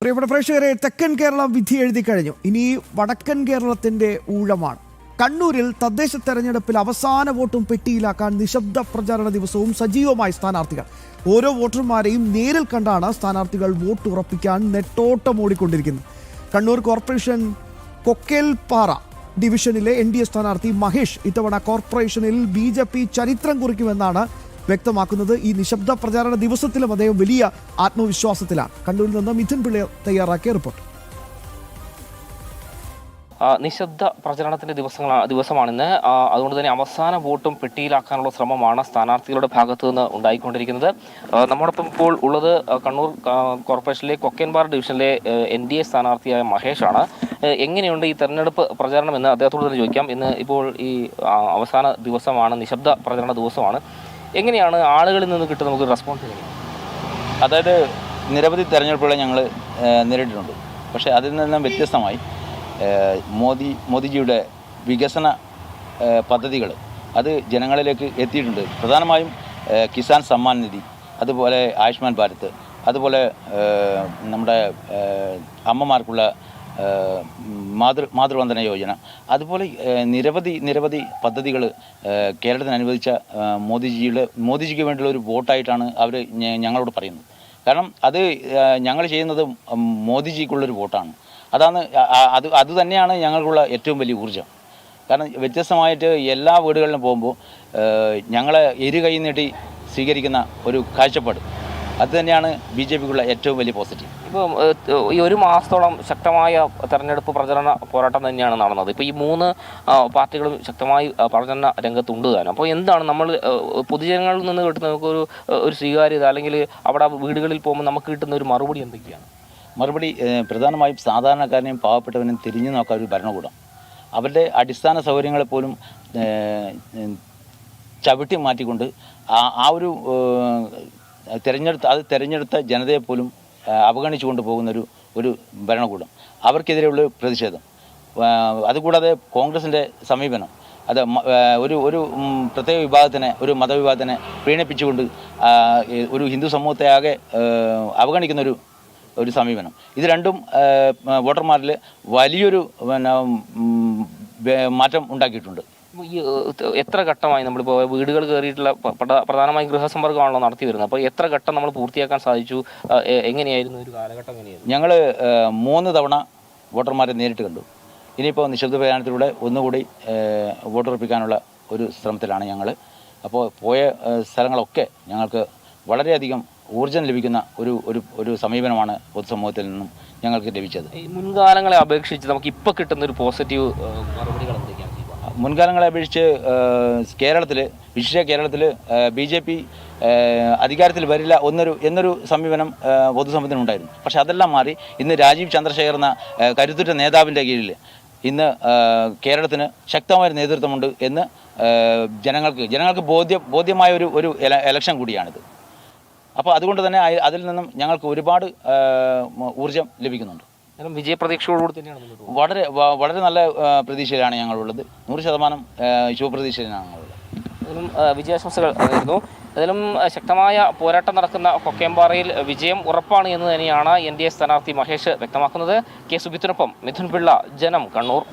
പ്രിയപ്പെട്ട പ്രേക്ഷകരെ, തെക്കൻ കേരളം വിധി എഴുതി കഴിഞ്ഞു. ഇനി വടക്കൻ കേരളത്തിന്റെ ഊഴമാണ്. കണ്ണൂരിൽ തദ്ദേശ തെരഞ്ഞെടുപ്പിൽ അവസാന വോട്ടും പെട്ടിയിലാക്കാൻ നിശബ്ദ പ്രചാരണ ദിവസവും സജീവമായി സ്ഥാനാർത്ഥികൾ. ഓരോ വോട്ടർമാരെയും നേരിൽ കണ്ടാണ് സ്ഥാനാർത്ഥികൾ വോട്ട് ഉറപ്പിക്കാൻ നെട്ടോട്ടം ഓടിക്കൊണ്ടിരിക്കുന്നത്. കണ്ണൂർ കോർപ്പറേഷൻ കൊക്കേൽപ്പാറ ഡിവിഷനിലെ NDA സ്ഥാനാർത്ഥി മഹേഷ് ഇത്തവണ കോർപ്പറേഷനിൽ BJP ചരിത്രം കുറിക്കുമെന്നാണ് വ്യക്തമാക്കുന്നത്. ഈ നിശബ്ദ പ്രചാരണ ദിവസത്തിലും അദ്ദേഹം വലിയ ആത്മവിശ്വാസത്തിലാണ്. കണ്ണൂരിൽ നിന്ന് മിഥുൻ പിള്ള തയ്യാറാക്കിയ റിപ്പോർട്ട്. നിശബ്ദ പ്രചരണത്തിന്റെ ദിവസമാണിന്ന്. അതുകൊണ്ട് തന്നെ അവസാന വോട്ടും പെട്ടിയിലാക്കാനുള്ള ശ്രമമാണ് സ്ഥാനാർത്ഥികളുടെ ഭാഗത്തു നിന്ന് ഉണ്ടായിക്കൊണ്ടിരിക്കുന്നത്. നമ്മോടൊപ്പം ഇപ്പോൾ ഉള്ളത് കണ്ണൂർ കോർപ്പറേഷനിലെ കൊക്കേൻപാറ ഡിവിഷനിലെ NDA സ്ഥാനാർത്ഥിയായ മഹേഷാണ്. എങ്ങനെയുണ്ട് ഈ തെരഞ്ഞെടുപ്പ് പ്രചരണം എന്ന് അദ്ദേഹത്തോട് തന്നെ ചോദിക്കാം. ഇന്ന് ഇപ്പോൾ ഈ അവസാന ദിവസമാണ്, നിശബ്ദ പ്രചരണ ദിവസമാണ്. എങ്ങനെയാണ് ആളുകളിൽ നിന്ന് കിട്ടുന്ന നമുക്ക് റെസ്പോൺസ്? അതായത് നിരവധി തെരഞ്ഞെടുപ്പുകളെ ഞങ്ങൾ നേരിട്ടിട്ടുണ്ട്. പക്ഷേ അതിൽ നിന്നും വ്യത്യസ്തമായി മോദിജിയുടെ വികസന പദ്ധതികൾ അത് ജനങ്ങളിലേക്ക് എത്തിയിട്ടുണ്ട്. പ്രധാനമായും കിസാൻ സമ്മാൻ നിധി, അതുപോലെ ആയുഷ്മാൻ ഭാരത്, അതുപോലെ നമ്മുടെ അമ്മമാർക്കുള്ള മാതൃവന്ദന യോജന, അതുപോലെ നിരവധി പദ്ധതികൾ കേരളത്തിന് അനുവദിച്ച മോദിജിക്ക് വേണ്ടിയുള്ള ഒരു വോട്ടായിട്ടാണ് അവർ ഞങ്ങളോട് പറയുന്നത്. കാരണം അത് ഞങ്ങൾ ചെയ്യുന്നത് മോദിജിക്കുള്ളൊരു വോട്ടാണ്. അത് തന്നെയാണ് ഞങ്ങൾക്കുള്ള ഏറ്റവും വലിയ ഊർജ്ജം. കാരണം വ്യത്യസ്തമായിട്ട് എല്ലാ വീടുകളിലും പോകുമ്പോൾ ഞങ്ങളെ കൈ നീട്ടി സ്വീകരിക്കുന്ന ഒരു കാഴ്ചപ്പാട്, അത് തന്നെയാണ് BJPക്കുള്ള ഏറ്റവും വലിയ പോസിറ്റീവ്. ഇപ്പോൾ ഈ ഒരു മാസത്തോളം ശക്തമായ തെരഞ്ഞെടുപ്പ് പ്രചരണ പോരാട്ടം തന്നെയാണ് നടന്നത്. ഇപ്പോൾ ഈ മൂന്ന് പാർട്ടികളും ശക്തമായി പ്രചരണ രംഗത്തുണ്ട് താനും. അപ്പോൾ എന്താണ് നമ്മൾ പൊതുജനങ്ങളിൽ നിന്ന് കിട്ടുന്ന നമുക്കൊരു സ്വീകാര്യത, അല്ലെങ്കിൽ അവിടെ വീടുകളിൽ പോകുമ്പോൾ നമുക്ക് കിട്ടുന്ന ഒരു മറുപടി എന്തൊക്കെയാണ്? മറുപടി പ്രധാനമായും സാധാരണക്കാരനെയും പാവപ്പെട്ടവനെയും തിരിഞ്ഞു നോക്കാൻ ഒരു ഭരണകൂടം അവരുടെ അടിസ്ഥാന സൗകര്യങ്ങളെപ്പോലും ചവിട്ടി മാറ്റിക്കൊണ്ട് ആ ഒരു തിരഞ്ഞെടുത്ത ജനതയെപ്പോലും അവഗണിച്ചുകൊണ്ട് പോകുന്നൊരു ഭരണകൂടം, അവർക്കെതിരെയുള്ള പ്രതിഷേധം. അതുകൂടാതെ കോൺഗ്രസിൻ്റെ സമീപനം, അത് ഒരു പ്രത്യേക വിഭാഗത്തിനെ, ഒരു മതവിഭാഗത്തിനെ പ്രീണിപ്പിച്ചുകൊണ്ട് ഒരു ഹിന്ദു സമൂഹത്തെ ആകെ അവഗണിക്കുന്നൊരു സമീപനം, ഇത് രണ്ടും വോട്ടർമാരിൽ വലിയൊരു മാറ്റം ഉണ്ടാക്കിയിട്ടുണ്ട്. എത്ര ഘട്ടമായി നമ്മളിപ്പോൾ വീടുകൾ കയറിയിട്ടുള്ള പ്രധാനമായും ഗൃഹസമ്പർക്കമാണല്ലോ നടത്തി വരുന്നത്. അപ്പോൾ എത്ര ഘട്ടം നമ്മൾ പൂർത്തിയാക്കാൻ സാധിച്ചു? എങ്ങനെയായിരുന്നു ഒരു കാലഘട്ടം? എങ്ങനെയായിരുന്നു? ഞങ്ങൾ 3 തവണ വോട്ടർമാരെ നേരിട്ട് കണ്ടു. ഇനിയിപ്പോൾ നിശബ്ദ പ്രയാണത്തിലൂടെ ഒന്നുകൂടി വോട്ടുറപ്പിക്കാനുള്ള ഒരു ശ്രമത്തിലാണ് ഞങ്ങൾ. അപ്പോൾ പോയ സ്ഥലങ്ങളൊക്കെ ഞങ്ങൾക്ക് വളരെയധികം ഊർജ്ജം ലഭിക്കുന്ന ഒരു സമീപനമാണ് പൊതുസമൂഹത്തിൽ നിന്നും ഞങ്ങൾക്ക് ലഭിച്ചത്. മുൻകാലങ്ങളെ അപേക്ഷിച്ച് നമുക്ക് ഇപ്പോൾ കിട്ടുന്ന ഒരു പോസിറ്റീവ് മറുപടികൾ എന്തൊക്കെയാണ്? മുൻകാലങ്ങളെ അപേക്ഷിച്ച് വിശേഷ കേരളത്തിൽ BJP അധികാരത്തിൽ വരില്ല എന്നൊരു സമീപനം പൊതുസമൂഹത്തിനുണ്ടായിരുന്നു. പക്ഷെ അതെല്ലാം മാറി ഇന്ന് രാജീവ് ചന്ദ്രശേഖർ എന്ന കരുത്തുറ്റ നേതാവിൻ്റെ കീഴിൽ ഇന്ന് കേരളത്തിന് ശക്തമായ നേതൃത്വമുണ്ട് എന്ന് ജനങ്ങൾക്ക് ബോധ്യമായ ഒരു ഇലക്ഷൻ കൂടിയാണിത്. അപ്പോൾ അതുകൊണ്ട് തന്നെ അതിൽ നിന്നും ഞങ്ങൾക്ക് ഒരുപാട് ഊർജ്ജം ലഭിക്കുന്നുണ്ട്. വിജയപ്രതീക്ഷയോടുകൂടി തന്നെയാണ് വളരെ നല്ല പ്രതീക്ഷയിലാണ് ഞങ്ങളുള്ളത്. 100% ശുഭപ്രതീക്ഷയിലാണ് ഞങ്ങളുള്ളത്. അതിലും വിജയാശംസകൾ ആയിരുന്നു. അതിലും ശക്തമായ പോരാട്ടം നടക്കുന്ന കൊക്കേമ്പാറയിൽ വിജയം ഉറപ്പാണ് എന്ന് തന്നെയാണ് NDA സ്ഥാനാർത്ഥി മഹേഷ് വ്യക്തമാക്കുന്നത്. K. സുബിത്തിനൊപ്പം മിഥുൻ പിള്ള, ജനം, കണ്ണൂർ.